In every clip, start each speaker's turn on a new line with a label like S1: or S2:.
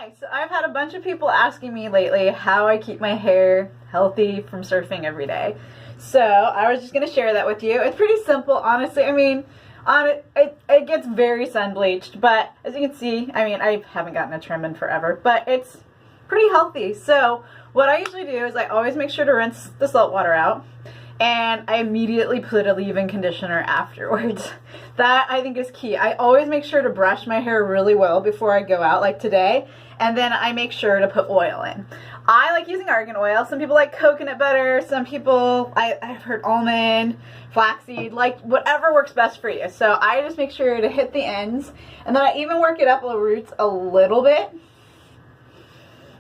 S1: Hi, so I've had a bunch of people asking me lately how I keep my hair healthy from surfing every day. So I was just going to share that with you. It's pretty simple, honestly. I mean, it gets very sun bleached, but as you can see, I mean, I haven't gotten a trim in forever, but it's pretty healthy. So what I usually do is I always make sure to rinse the salt water out, and I immediately put a leave-in conditioner afterwards. That I think is key. I always make sure to brush my hair really well before I go out, like today, and then I make sure to put oil in. I like using argan oil. Some people like coconut butter. Some people, I've heard almond, flaxseed, like whatever works best for you. So I just make sure to hit the ends, and then I even work it up the roots a little bit.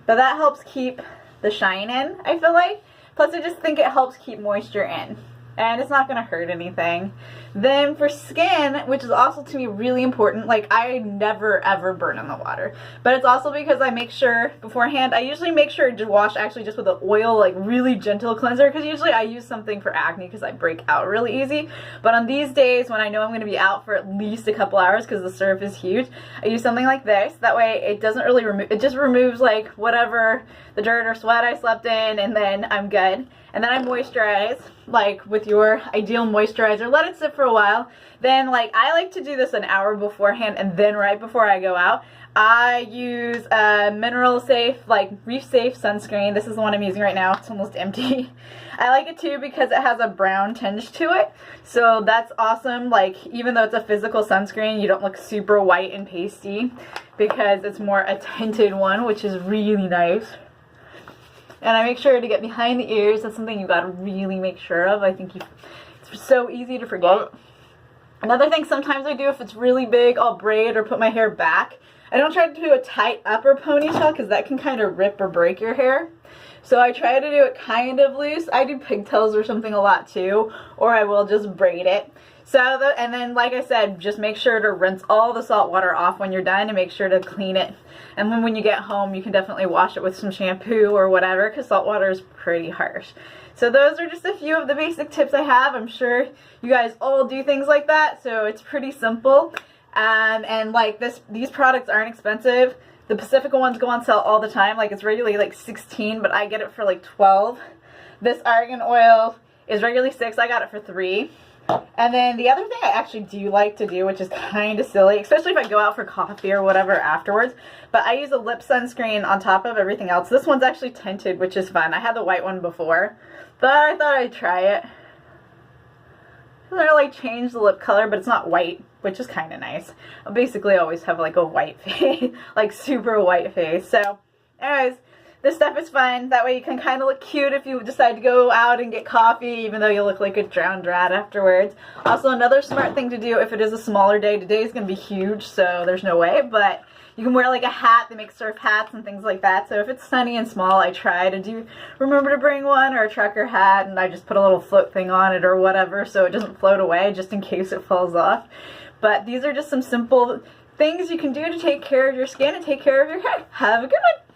S1: But that helps keep the shine in, I feel like. Plus I just think it helps keep moisture in, and it's not going to hurt anything. Then for skin, which is also to me really important, like I never ever burn in the water, but it's also because I make sure beforehand, I usually make sure to wash actually just with an oil, like really gentle cleanser, because usually I use something for acne because I break out really easy. But on these days when I know I'm going to be out for at least a couple hours because the surf is huge, I use something like this. That way it doesn't really remove, it just removes like whatever the dirt or sweat I slept in, and then I'm good. And then I moisturize, like with your ideal moisturizer. Let it sit for a while. Then, like, I like to do this an hour beforehand, and then right before I go out, I use a mineral safe, like reef safe sunscreen. This is the one I'm using right now. It's almost empty. I like it too because it has a brown tinge to it. So that's awesome. Like, even though it's a physical sunscreen, you don't look super white and pasty because it's more a tinted one, which is really nice. And I make sure to get behind the ears. That's something you gotta really make sure of. I think it's so easy to forget. Another thing sometimes I do, if it's really big, I'll braid or put my hair back. I don't try to do a tight upper ponytail because that can kind of rip or break your hair. So I try to do it kind of loose. I do pigtails or something a lot too, or I will just braid it. And then, like I said, just make sure to rinse all the salt water off when you're done, and make sure to clean it. And then when you get home, you can definitely wash it with some shampoo or whatever, because salt water is pretty harsh. So those are just a few of the basic tips I have. I'm sure you guys all do things like that, so it's pretty simple. And like these products aren't expensive. The Pacifica ones go on sale all the time. Like, it's regularly like $16, but I get it for like $12. This argan oil is regularly $6. I got it for $3. And then the other thing I actually do like to do, which is kind of silly, especially if I go out for coffee or whatever afterwards, but I use a lip sunscreen on top of everything else. This one's actually tinted, which is fun. I had the white one before, but I thought I'd try it. It doesn't really change the lip color, but it's not white, which is kind of nice. I basically always have like a white face, like super white face. So anyways, this stuff is fun. That way you can kind of look cute if you decide to go out and get coffee, even though you look like a drowned rat afterwards. Also, another smart thing to do if it is a smaller day. Today is going to be huge, so there's no way, but you can wear like a hat. They make surf hats and things like that. So if it's sunny and small, I try to remember to bring one, or a trucker hat, and I just put a little float thing on it or whatever so it doesn't float away just in case it falls off. But these are just some simple things you can do to take care of your skin and take care of your hair. Have a good one.